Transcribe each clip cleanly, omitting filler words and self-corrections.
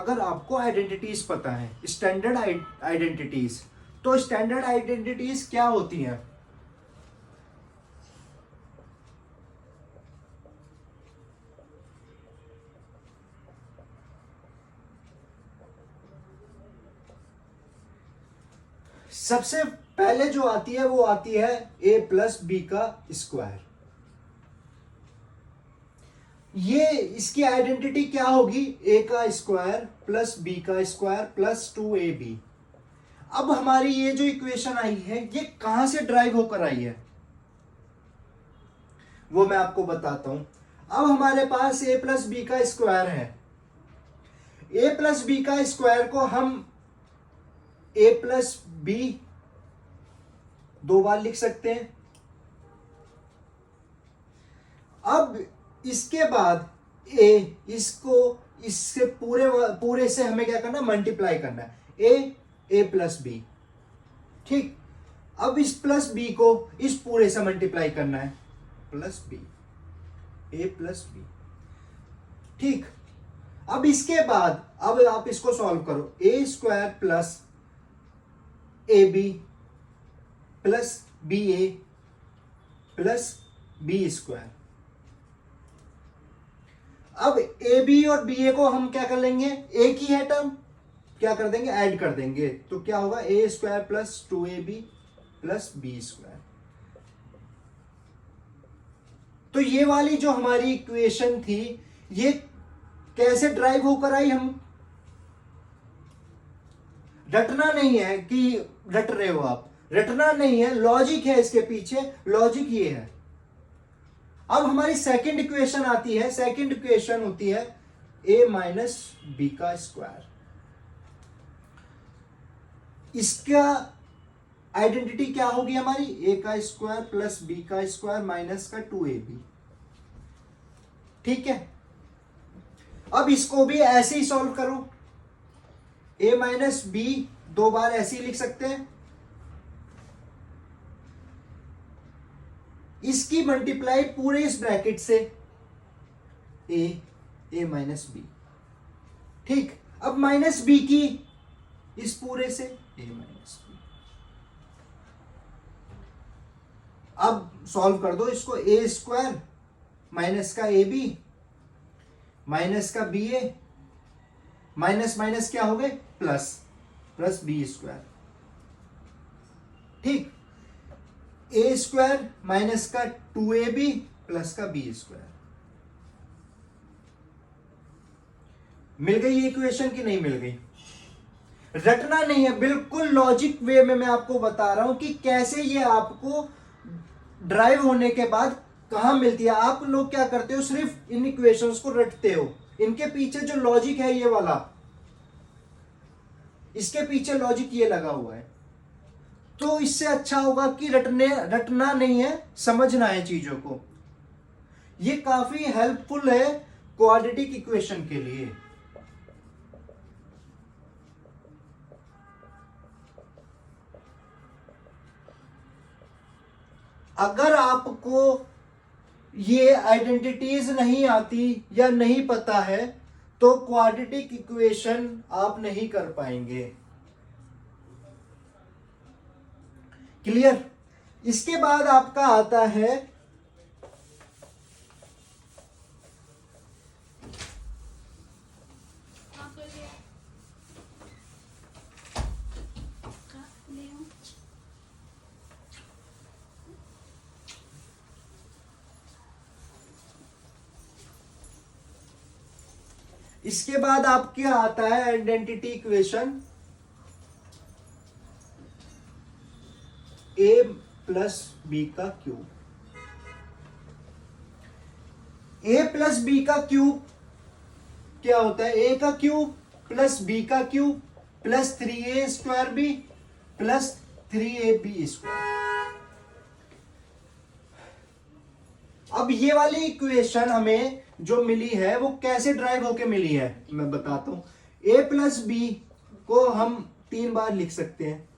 अगर आपको आइडेंटिटीज पता है, स्टैंडर्ड आइडेंटिटीज, तो स्टैंडर्ड आइडेंटिटीज क्या होती हैं? सबसे पहले जो आती है वो आती है a प्लस बी का स्क्वायर। ये इसकी आइडेंटिटी क्या होगी? a का स्क्वायर प्लस b का स्क्वायर प्लस 2ab। अब हमारी ये जो इक्वेशन आई है ये कहां से ड्राइव होकर आई है वो मैं आपको बताता हूं। अब हमारे पास a प्लस बी का स्क्वायर है। a प्लस बी का स्क्वायर को हम a प्लस बी दो बार लिख सकते हैं। अब इसके बाद a, इसको इससे पूरे से हमें क्या करना है? मल्टीप्लाई करना है। a प्लस बी, ठीक। अब इस प्लस बी को इस पूरे से मल्टीप्लाई करना है, plus B, a plus B, ठीक। अब इसके बाद अब आप इसको सॉल्व करो। a square plus A B plus B A plus B square. अब ए बी और बी ए को हम क्या कर लेंगे? एक ही है टर्म, क्या कर देंगे? ऐड कर देंगे। तो क्या होगा? A square plus 2ab plus B square. तो ये वाली जो हमारी इक्वेशन थी ये कैसे ड्राइव होकर आई? हम रटना नहीं है कि रट रहे हो आप, रटना नहीं है, लॉजिक है इसके पीछे। लॉजिक ये है। अब हमारी सेकंड इक्वेशन आती है। सेकंड इक्वेशन होती है a माइनस बी का स्क्वायर। इसका आइडेंटिटी क्या होगी हमारी? a का स्क्वायर प्लस बी का स्क्वायर माइनस का 2ab, ठीक है। अब इसको भी ऐसे ही सॉल्व करो। a माइनस बी दो बार ऐसे ही लिख सकते हैं। इसकी मल्टीप्लाई पूरे इस ब्रैकेट से a माइनस बी, ठीक। अब माइनस बी की इस पूरे से a माइनस बी। अब सॉल्व कर दो इसको। a स्क्वायर माइनस का ए बी माइनस का बी ए, माइनस माइनस क्या हो गए? प्लस, प्लस बी स्क्वायर, ठीक। ए स्क्वायर माइनस का 2ab प्लस का बी स्क्वायर। मिल गई ये इक्वेशन कि नहीं मिल गई? रटना नहीं है, बिल्कुल लॉजिक वे में मैं आपको बता रहा हूं कि कैसे ये आपको ड्राइव होने के बाद कहां मिलती है। आप लोग क्या करते हो? सिर्फ इन इक्वेशंस को रटते हो। इनके पीछे जो लॉजिक है ये वाला, इसके पीछे लॉजिक ये लगा हुआ है। तो इससे अच्छा होगा कि रटना नहीं है, समझना है चीजों को। ये काफी हेल्पफुल है क्वाड्रेटिक इक्वेशन के लिए। अगर आपको ये आइडेंटिटीज नहीं आती या नहीं पता है तो क्वाड्रेटिक इक्वेशन आप नहीं कर पाएंगे। क्लियर? इसके बाद आपका आता है इसके बाद आपके आता है identity equation a plus B का क्यूब। a प्लस बी का क्यूब क्या होता है? a का क्यूब प्लस b का cube plus 3a square B plus 3ab square. अब ये वाली इक्वेशन हमें जो मिली है वो कैसे ड्राइव होके मिली है मैं बताता हूं। a प्लस बी को हम 3 बार लिख सकते हैं,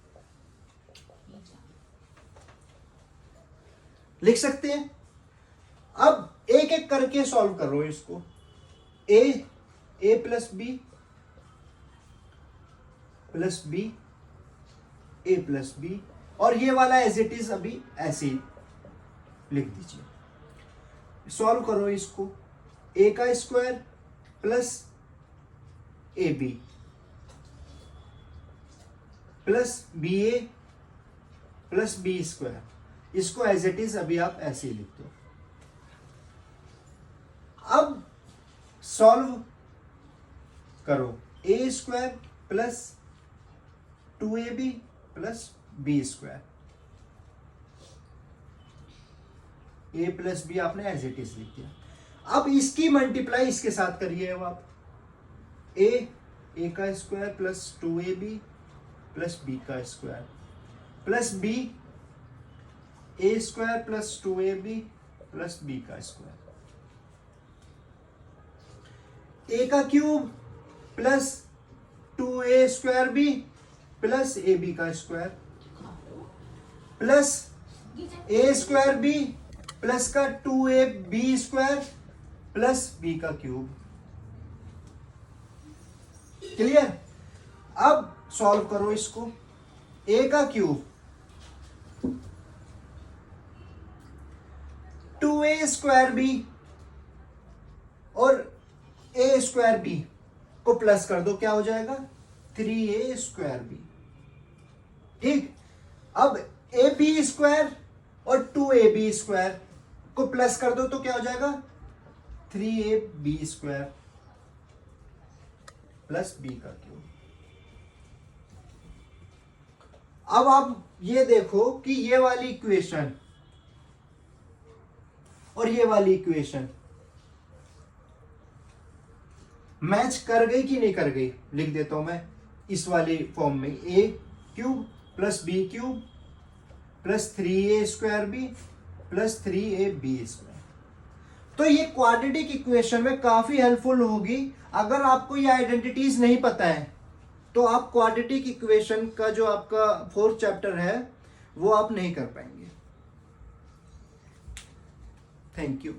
लिख सकते हैं। अब एक एक करके सॉल्व करो इसको। a plus B plus B, A plus B, और ये वाला एज इट इज अभी ऐसे ही लिख दीजिए। सॉल्व करो इसको, ए का square plus A B plus B A plus B square, इसको एज इट इज अभी आप ऐसे ही लिख दो। अब सॉल्व करो, a square plus 2ab plus B square, a plus b आपने एज इट इज लिख दिया। अब इसकी मल्टीप्लाई इसके साथ करिए। अब आप ए का square plus 2ab plus B का square plus B a square plus 2ab plus B का स्क्वायर, ए का cube plus 2a square B plus ए बी का square plus a square B plus का 2a b square plus B का cube. Clear? अब solve करो इसको, a का cube 2a square b और ए स्क्वायर बी को प्लस कर दो, क्या हो जाएगा 3a स्क्वायर बी। ठीक, अब ए बी स्क्वायर और 2ab स्क्वायर को प्लस कर दो तो क्या हो जाएगा 3ab स्क्वायर प्लस बी का क्यूब। अब आप ये देखो कि ये वाली इक्वेशन और ये वाली इक्वेशन मैच कर गई कि नहीं कर गई। लिख देता हूं मैं इस वाली फॉर्म में, a cube plus b cube plus 3a square B plus 3ab square. तो ये क्वाड्रेटिक इक्वेशन में काफी हेल्पफुल होगी। अगर आपको ये आइडेंटिटीज नहीं पता है तो आप क्वाड्रेटिक इक्वेशन का जो आपका 4th चैप्टर है वो आप नहीं कर पाएंगे। Thank you.